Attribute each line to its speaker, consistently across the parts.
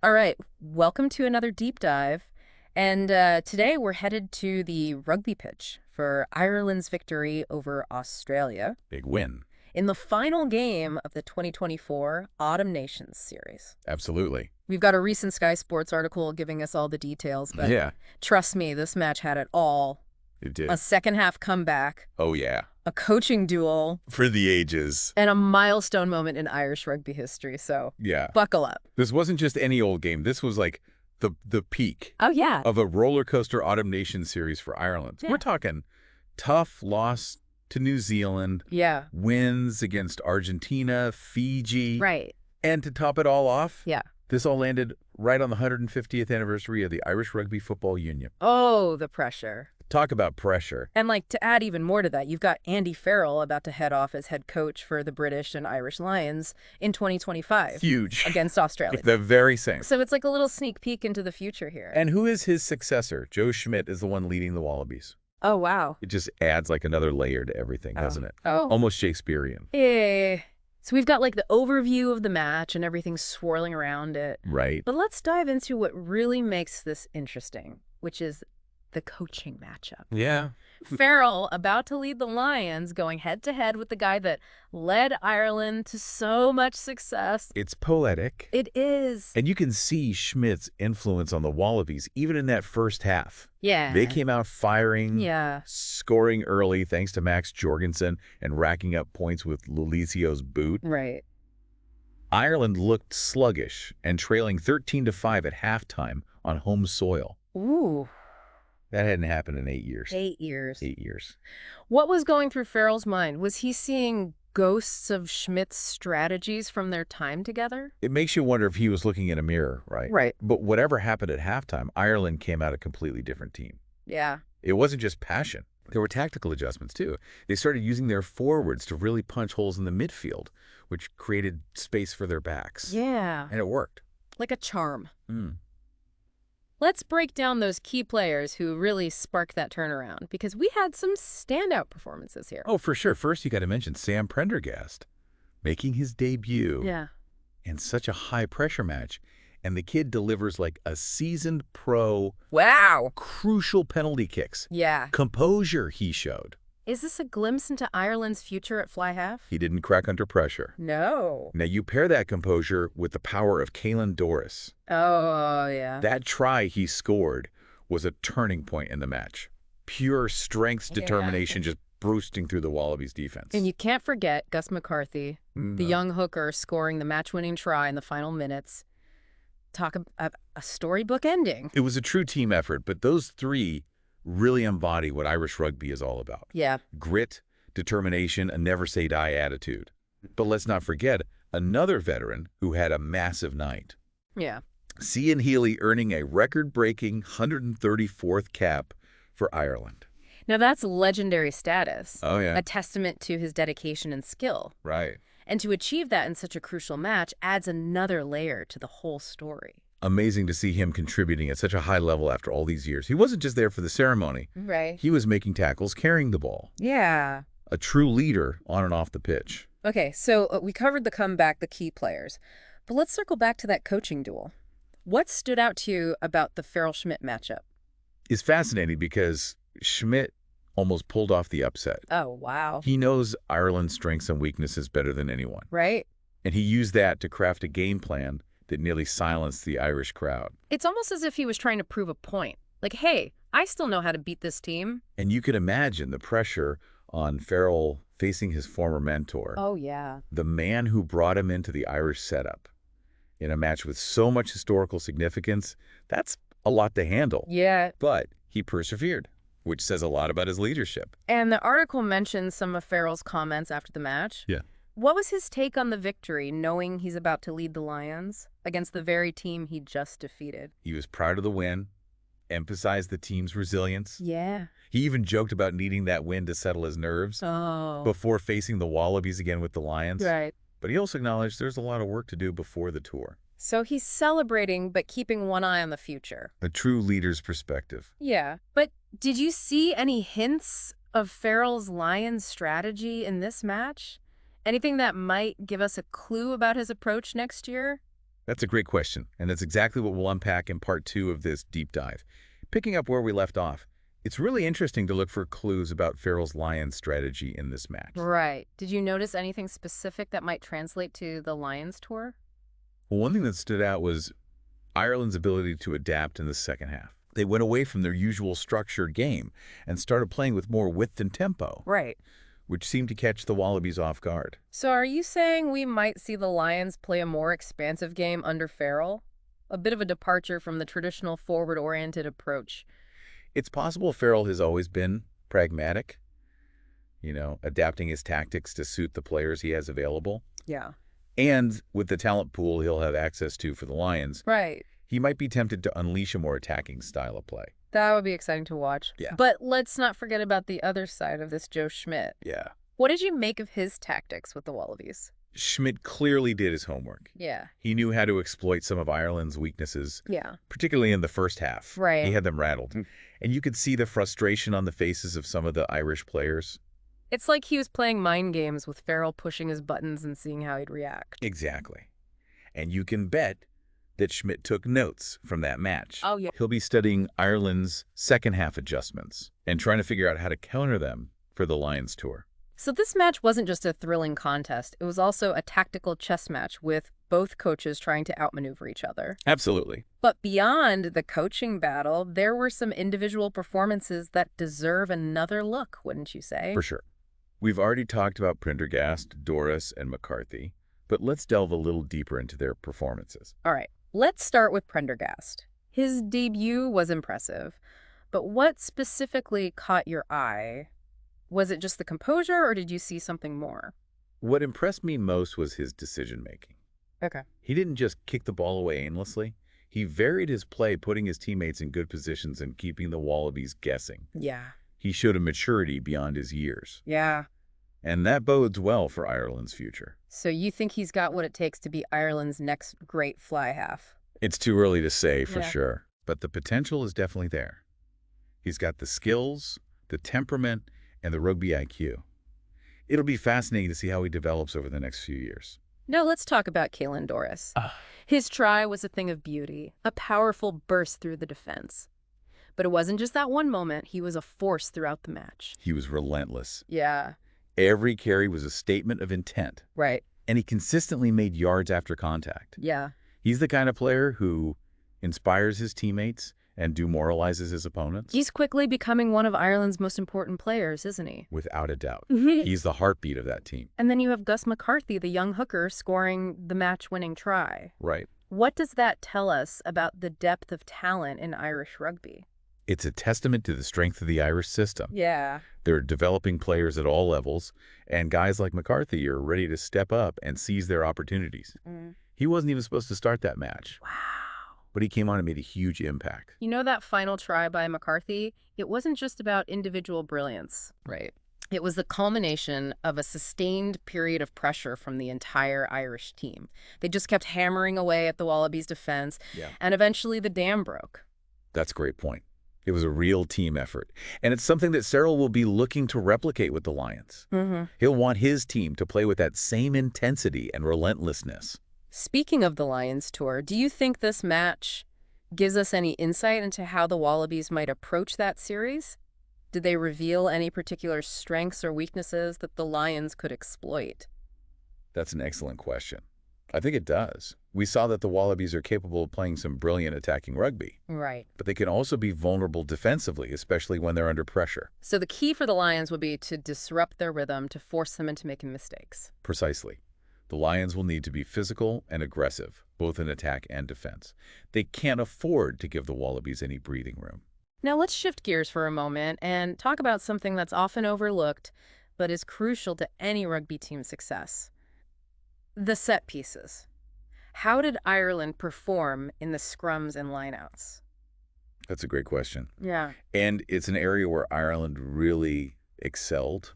Speaker 1: All right, welcome to another deep dive. And today we're headed to the rugby pitch for Ireland's victory over Australia
Speaker 2: Big win.
Speaker 1: in the final game of the 2024 Autumn Nations series.
Speaker 2: Absolutely.
Speaker 1: We've got a recent Sky Sports article giving us all the details, but
Speaker 2: Yeah,
Speaker 1: trust me, this match had it all.
Speaker 2: it
Speaker 1: A
Speaker 2: did.
Speaker 1: second half comeback,
Speaker 2: Oh, yeah.
Speaker 1: a coaching duel,
Speaker 2: For the ages.
Speaker 1: and a milestone moment in Irish rugby history. So
Speaker 2: Yeah.
Speaker 1: buckle up.
Speaker 2: This wasn't just any old game. This was like the peak
Speaker 1: Oh, yeah.
Speaker 2: of a roller coaster Autumn Nation series for Ireland.
Speaker 1: Yeah.
Speaker 2: We're talking tough loss to New Zealand,
Speaker 1: Yeah,
Speaker 2: wins against Argentina, Fiji.
Speaker 1: right.
Speaker 2: And to top it all off,
Speaker 1: Yeah.
Speaker 2: this all landed right on the 150th anniversary of the Irish Rugby Football Union.
Speaker 1: Oh, the pressure.
Speaker 2: Talk about pressure.
Speaker 1: And to add even more to that, you've got Andy Farrell about to head off as head coach for the British and Irish Lions in 2025
Speaker 2: Huge.
Speaker 1: against Australia.
Speaker 2: The very same.
Speaker 1: So it's like a little sneak peek into the future here.
Speaker 2: And who is his successor? Joe Schmidt is the one leading the Wallabies.
Speaker 1: Oh, wow.
Speaker 2: It just adds like another layer to everything, doesn't it?
Speaker 1: Oh.
Speaker 2: Almost Shakespearean.
Speaker 1: Yeah. So we've got the overview of the match and everything swirling around it.
Speaker 2: Right.
Speaker 1: But let's dive into what really makes this interesting, which is the coaching matchup.
Speaker 2: Yeah.
Speaker 1: Farrell about to lead the Lions, going head-to-head with the guy that led Ireland to so much success.
Speaker 2: It's poetic.
Speaker 1: It is.
Speaker 2: And you can see Schmidt's influence on the Wallabies, even in that first half.
Speaker 1: Yeah.
Speaker 2: They came out firing,
Speaker 1: Yeah.
Speaker 2: scoring early thanks to Max Jorgensen and racking up points with Lulizio's boot.
Speaker 1: Right.
Speaker 2: Ireland looked sluggish and trailing 13-5 at halftime on home soil.
Speaker 1: Ooh.
Speaker 2: That hadn't happened in 8 years.
Speaker 1: 8 years.
Speaker 2: 8 years.
Speaker 1: What was going through Farrell's mind? Was he seeing ghosts of Schmidt's strategies from their time together?
Speaker 2: It makes you wonder if he was looking in a mirror, right?
Speaker 1: Right.
Speaker 2: But whatever happened at halftime, Ireland came out a completely different team.
Speaker 1: Yeah.
Speaker 2: It wasn't just passion. There were tactical adjustments, too. They started using their forwards to really punch holes in the midfield, which created space for their backs.
Speaker 1: Yeah.
Speaker 2: And it worked.
Speaker 1: Like a charm.
Speaker 2: Mm.
Speaker 1: Let's break down those key players who really sparked that turnaround, because we had some standout performances here.
Speaker 2: Oh, for sure. First, you got to mention Sam Prendergast making his debut
Speaker 1: Yeah.
Speaker 2: in such a high-pressure match. And the kid delivers like a seasoned pro,
Speaker 1: Wow.
Speaker 2: crucial penalty kicks.
Speaker 1: Yeah.
Speaker 2: Composure he showed.
Speaker 1: Is this a glimpse into Ireland's future at fly half?
Speaker 2: He didn't crack under pressure.
Speaker 1: No.
Speaker 2: Now, you pair that composure with the power of Caelan Doris.
Speaker 1: Oh, yeah.
Speaker 2: That try he scored was a turning point in the match. Pure strength,
Speaker 1: Yeah.
Speaker 2: determination, just bursting through the Wallabies' defense.
Speaker 1: And you can't forget Gus McCarthy, the young hooker scoring the match-winning try in the final minutes. Talk about a storybook ending.
Speaker 2: It was a true team effort, but those three really embody what Irish rugby is all about.
Speaker 1: Yeah.
Speaker 2: Grit, determination, a never-say-die attitude. But let's not forget another veteran who had a massive night.
Speaker 1: Yeah.
Speaker 2: Cian Healy earning a record-breaking 134th cap for Ireland.
Speaker 1: Now that's legendary status.
Speaker 2: Oh, yeah.
Speaker 1: A testament to his dedication and skill.
Speaker 2: Right.
Speaker 1: And to achieve that in such a crucial match adds another layer to the whole story.
Speaker 2: Amazing to see him contributing at such a high level after all these years. He wasn't just there for the ceremony.
Speaker 1: Right.
Speaker 2: He was making tackles, carrying the ball.
Speaker 1: Yeah.
Speaker 2: A true leader on and off the pitch.
Speaker 1: Okay, so we covered the comeback, the key players. But let's circle back to that coaching duel. What stood out to you about the Farrell-Schmidt matchup?
Speaker 2: It's fascinating because Schmidt almost pulled off the upset.
Speaker 1: Oh, wow.
Speaker 2: He knows Ireland's strengths and weaknesses better than anyone.
Speaker 1: Right?
Speaker 2: And he used that to craft a game plan that nearly silenced the Irish crowd.
Speaker 1: It's almost as if he was trying to prove a point. Like, hey, I still know how to beat this team.
Speaker 2: And you can imagine the pressure on Farrell facing his former mentor,
Speaker 1: Oh, yeah.
Speaker 2: the man who brought him into the Irish setup. In a match with so much historical significance, that's a lot to handle.
Speaker 1: Yeah.
Speaker 2: But he persevered, which says a lot about his leadership.
Speaker 1: And the article mentions some of Farrell's comments after the match.
Speaker 2: Yeah.
Speaker 1: What was his take on the victory, knowing he's about to lead the Lions against the very team he just defeated?
Speaker 2: He was proud of the win, emphasized the team's resilience.
Speaker 1: Yeah.
Speaker 2: He even joked about needing that win to settle his nerves
Speaker 1: Oh.
Speaker 2: before facing the Wallabies again with the Lions.
Speaker 1: Right.
Speaker 2: But he also acknowledged there's a lot of work to do before the tour.
Speaker 1: So he's celebrating, but keeping one eye on the future.
Speaker 2: A true leader's perspective.
Speaker 1: Yeah. But did you see any hints of Farrell's Lions strategy in this match? Anything that might give us a clue about his approach next year?
Speaker 2: That's a great question, and that's exactly what we'll unpack in part 2 of this deep dive. Picking up where we left off, it's really interesting to look for clues about Farrell's Lions strategy in this match.
Speaker 1: Right. Did you notice anything specific that might translate to the Lions tour?
Speaker 2: Well, one thing that stood out was Ireland's ability to adapt in the second half. They went away from their usual structured game and started playing with more width and tempo,
Speaker 1: Right.
Speaker 2: which seemed to catch the Wallabies off guard.
Speaker 1: So are you saying we might see the Lions play a more expansive game under Farrell? A bit of a departure from the traditional forward-oriented approach.
Speaker 2: It's possible Farrell has always been pragmatic, adapting his tactics to suit the players he has available.
Speaker 1: Yeah.
Speaker 2: And with the talent pool he'll have access to for the Lions,
Speaker 1: Right.
Speaker 2: he might be tempted to unleash a more attacking style of play.
Speaker 1: That would be exciting to watch.
Speaker 2: Yeah.
Speaker 1: But let's not forget about the other side of this Joe Schmidt.
Speaker 2: Yeah.
Speaker 1: What did you make of his tactics with the Wallabies?
Speaker 2: Schmidt clearly did his homework.
Speaker 1: Yeah.
Speaker 2: He knew how to exploit some of Ireland's weaknesses,
Speaker 1: Yeah.
Speaker 2: particularly in the first half.
Speaker 1: Right.
Speaker 2: He had them rattled. And you could see the frustration on the faces of some of the Irish players.
Speaker 1: It's like he was playing mind games with Farrell pushing his buttons and seeing how he'd react.
Speaker 2: Exactly. And you can bet that Schmidt took notes from that match.
Speaker 1: Oh, yeah.
Speaker 2: He'll be studying Ireland's second half adjustments and trying to figure out how to counter them for the Lions tour.
Speaker 1: So this match wasn't just a thrilling contest. It was also a tactical chess match with both coaches trying to outmaneuver each other.
Speaker 2: Absolutely.
Speaker 1: But beyond the coaching battle, there were some individual performances that deserve another look, wouldn't you say?
Speaker 2: For sure. We've already talked about Prendergast, Doris, and McCarthy, but let's delve a little deeper into their performances.
Speaker 1: All right, let's start with Prendergast. His debut was impressive, but what specifically caught your eye? Was it just the composure, or did you see something more?
Speaker 2: What impressed me most was his decision-making.
Speaker 1: Okay.
Speaker 2: He didn't just kick the ball away aimlessly. He varied his play, putting his teammates in good positions and keeping the Wallabies guessing.
Speaker 1: Yeah.
Speaker 2: He showed a maturity beyond his years.
Speaker 1: Yeah.
Speaker 2: And that bodes well for Ireland's future.
Speaker 1: So you think he's got what it takes to be Ireland's next great fly half?
Speaker 2: It's too early to say for
Speaker 1: Yeah.
Speaker 2: sure, but the potential is definitely there. He's got the skills, the temperament, and the rugby IQ. It'll be fascinating to see how he develops over the next few years.
Speaker 1: Now let's talk about Caelan Doris. His try was a thing of beauty, a powerful burst through the defense. But it wasn't just that one moment. He was a force throughout the match.
Speaker 2: He was relentless.
Speaker 1: Yeah.
Speaker 2: Every carry was a statement of intent,
Speaker 1: Right.
Speaker 2: and he consistently made yards after contact.
Speaker 1: Yeah.
Speaker 2: He's the kind of player who inspires his teammates and demoralizes his opponents.
Speaker 1: He's quickly becoming one of Ireland's most important players, isn't he?
Speaker 2: Without a doubt. He's the heartbeat of that team.
Speaker 1: And then you have Gus McCarthy, the young hooker, scoring the match-winning try.
Speaker 2: Right.
Speaker 1: What does that tell us about the depth of talent in Irish rugby?
Speaker 2: It's a testament to the strength of the Irish system.
Speaker 1: Yeah.
Speaker 2: They're developing players at all levels, and guys like McCarthy are ready to step up and seize their opportunities. He wasn't even supposed to start that match,
Speaker 1: Wow.
Speaker 2: but he came on and made a huge impact.
Speaker 1: You know, that final try by McCarthy, it wasn't just about individual brilliance.
Speaker 2: Right.
Speaker 1: It was the culmination of a sustained period of pressure from the entire Irish team. They just kept hammering away at the Wallabies' defense,
Speaker 2: Yeah.
Speaker 1: and eventually the dam broke.
Speaker 2: That's a great point. It was a real team effort, and it's something that Farrell will be looking to replicate with the Lions. He'll want his team to play with that same intensity and relentlessness.
Speaker 1: Speaking of the Lions tour, do you think this match gives us any insight into how the Wallabies might approach that series? Did they reveal any particular strengths or weaknesses that the Lions could exploit?
Speaker 2: That's an excellent question. I think it does. We saw that the Wallabies are capable of playing some brilliant attacking rugby,
Speaker 1: Right.
Speaker 2: but they can also be vulnerable defensively, especially when they're under pressure.
Speaker 1: So the key for the Lions would be to disrupt their rhythm, to force them into making mistakes.
Speaker 2: Precisely. The Lions will need to be physical and aggressive, both in attack and defense. They can't afford to give the Wallabies any breathing room.
Speaker 1: Now let's shift gears for a moment and talk about something that's often overlooked, but is crucial to any rugby team's success. The set pieces. How did Ireland perform in the scrums and lineouts?
Speaker 2: That's a great question.
Speaker 1: Yeah.
Speaker 2: And it's an area where Ireland really excelled.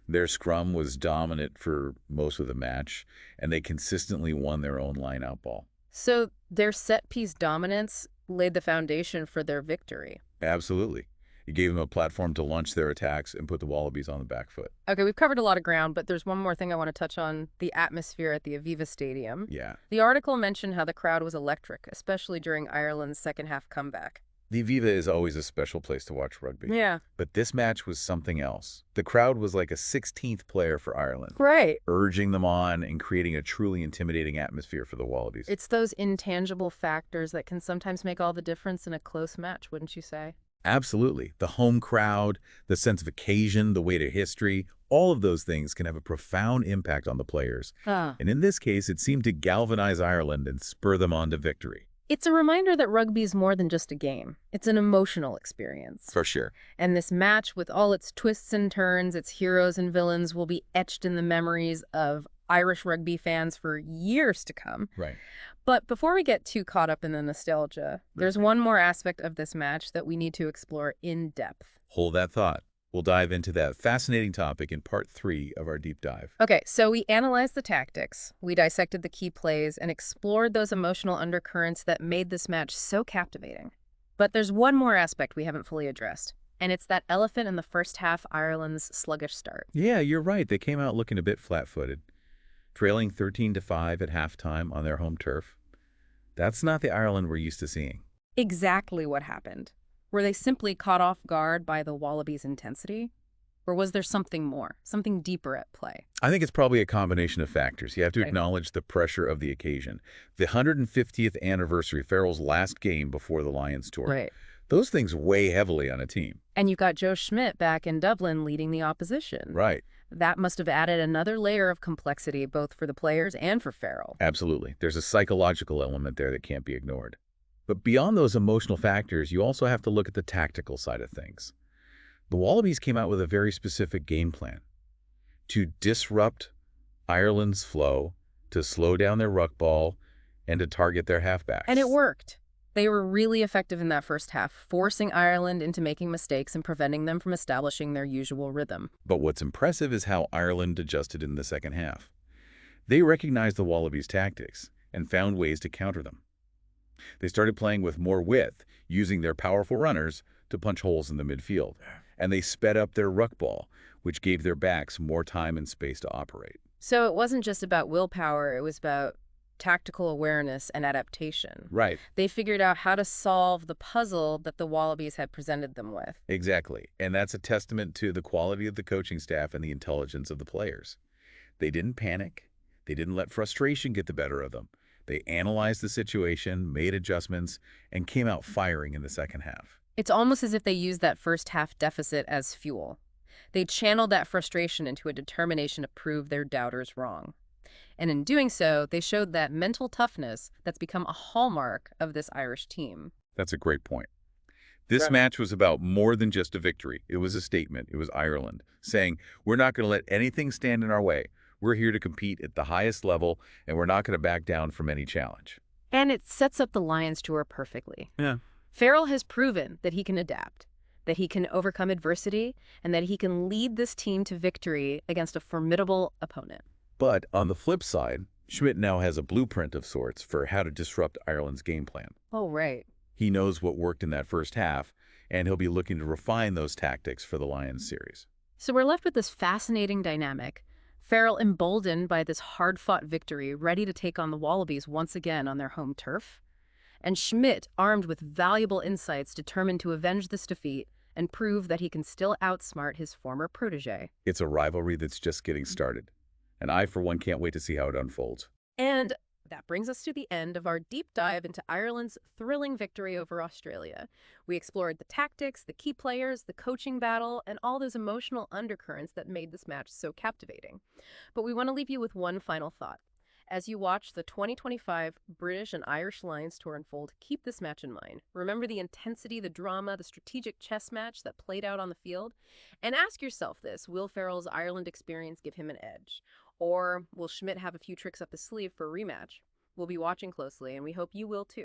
Speaker 2: Their scrum was dominant for most of the match, and they consistently won their own line-out ball.
Speaker 1: So their set piece dominance laid the foundation for their victory.
Speaker 2: Absolutely. It gave them a platform to launch their attacks and put the Wallabies on the back foot.
Speaker 1: Okay, we've covered a lot of ground, but there's one more thing I want to touch on, the atmosphere at the Aviva Stadium.
Speaker 2: Yeah.
Speaker 1: The article mentioned how the crowd was electric, especially during Ireland's second half comeback.
Speaker 2: The Aviva is always a special place to watch rugby.
Speaker 1: Yeah.
Speaker 2: But this match was something else. The crowd was like a 16th player for Ireland,
Speaker 1: Right.
Speaker 2: urging them on and creating a truly intimidating atmosphere for the Wallabies.
Speaker 1: It's those intangible factors that can sometimes make all the difference in a close match, wouldn't you say?
Speaker 2: Absolutely. The home crowd, the sense of occasion, the weight of history, all of those things can have a profound impact on the players.
Speaker 1: Ah.
Speaker 2: And in this case, it seemed to galvanize Ireland and spur them on to victory.
Speaker 1: It's a reminder that rugby is more than just a game. It's an emotional experience.
Speaker 2: For sure.
Speaker 1: And this match, with all its twists and turns, its heroes and villains, will be etched in the memories of Irish rugby fans for years to come.
Speaker 2: Right.
Speaker 1: But before we get too caught up in the nostalgia, there's one more aspect of this match that we need to explore in depth.
Speaker 2: Hold that thought. We'll dive into that fascinating topic in part 3 of our deep dive.
Speaker 1: Okay, so we analyzed the tactics, we dissected the key plays, and explored those emotional undercurrents that made this match so captivating. But there's one more aspect we haven't fully addressed, and it's that elephant in the first half, Ireland's sluggish start.
Speaker 2: Yeah, you're right. They came out looking a bit flat-footed, trailing 13-5 at halftime on their home turf. That's not the Ireland we're used to seeing.
Speaker 1: Exactly what happened. Were they simply caught off guard by the Wallabies' intensity? Or was there something more, something deeper at play?
Speaker 2: I think it's probably a combination of factors. You have to
Speaker 1: Right.
Speaker 2: acknowledge the pressure of the occasion. The 150th anniversary, Farrell's last game before the Lions tour.
Speaker 1: Right.
Speaker 2: Those things weigh heavily on a team.
Speaker 1: And you've got Joe Schmidt back in Dublin leading the opposition.
Speaker 2: Right.
Speaker 1: That must have added another layer of complexity both for the players and for Farrell.
Speaker 2: Absolutely. There's a psychological element there that can't be ignored. But beyond those emotional factors, you also have to look at the tactical side of things. The Wallabies came out with a very specific game plan to disrupt Ireland's flow, to slow down their ruck ball, and to target their halfbacks.
Speaker 1: And it worked. They were really effective in that first half, forcing Ireland into making mistakes and preventing them from establishing their usual rhythm.
Speaker 2: But what's impressive is how Ireland adjusted in the second half. They recognized the Wallabies' tactics and found ways to counter them. They started playing with more width, using their powerful runners to punch holes in the midfield. And they sped up their ruck ball, which gave their backs more time and space to operate.
Speaker 1: So it wasn't just about willpower, it was about tactical awareness and adaptation.
Speaker 2: Right.
Speaker 1: They figured out how to solve the puzzle that the Wallabies had presented them with.
Speaker 2: Exactly. And that's a testament to the quality of the coaching staff and the intelligence of the players. They didn't panic. They didn't let frustration get the better of them. They analyzed the situation, made adjustments, and came out firing in the second half.
Speaker 1: It's almost as if they used that first half deficit as fuel. They channeled that frustration into a determination to prove their doubters wrong. And in doing so, they showed that mental toughness that's become a hallmark of this Irish team.
Speaker 2: That's a great point. This
Speaker 1: Right.
Speaker 2: match was about more than just a victory. It was a statement. It was Ireland saying, we're not going to let anything stand in our way. We're here to compete at the highest level, and we're not going to back down from any challenge.
Speaker 1: And it sets up the Lions tour perfectly.
Speaker 2: Yeah.
Speaker 1: Farrell has proven that he can adapt, that he can overcome adversity, and that he can lead this team to victory against a formidable opponent.
Speaker 2: But on the flip side, Schmidt now has a blueprint of sorts for how to disrupt Ireland's game plan.
Speaker 1: Oh, right.
Speaker 2: He knows what worked in that first half, and he'll be looking to refine those tactics for the Lions series.
Speaker 1: So we're left with this fascinating dynamic. Farrell emboldened by this hard-fought victory, ready to take on the Wallabies once again on their home turf. And Schmidt, armed with valuable insights, determined to avenge this defeat and prove that he can still outsmart his former protege.
Speaker 2: It's a rivalry that's just getting started, and I, for one, can't wait to see how it unfolds.
Speaker 1: And that brings us to the end of our deep dive into Ireland's thrilling victory over Australia. We explored the tactics, the key players, the coaching battle, and all those emotional undercurrents that made this match so captivating. But we want to leave you with one final thought. As you watch the 2025 British and Irish Lions tour unfold, keep this match in mind. Remember the intensity, the drama, the strategic chess match that played out on the field. And ask yourself this, will Farrell's Ireland experience give him an edge? Or will Schmidt have a few tricks up his sleeve for a rematch? We'll be watching closely, and we hope you will too.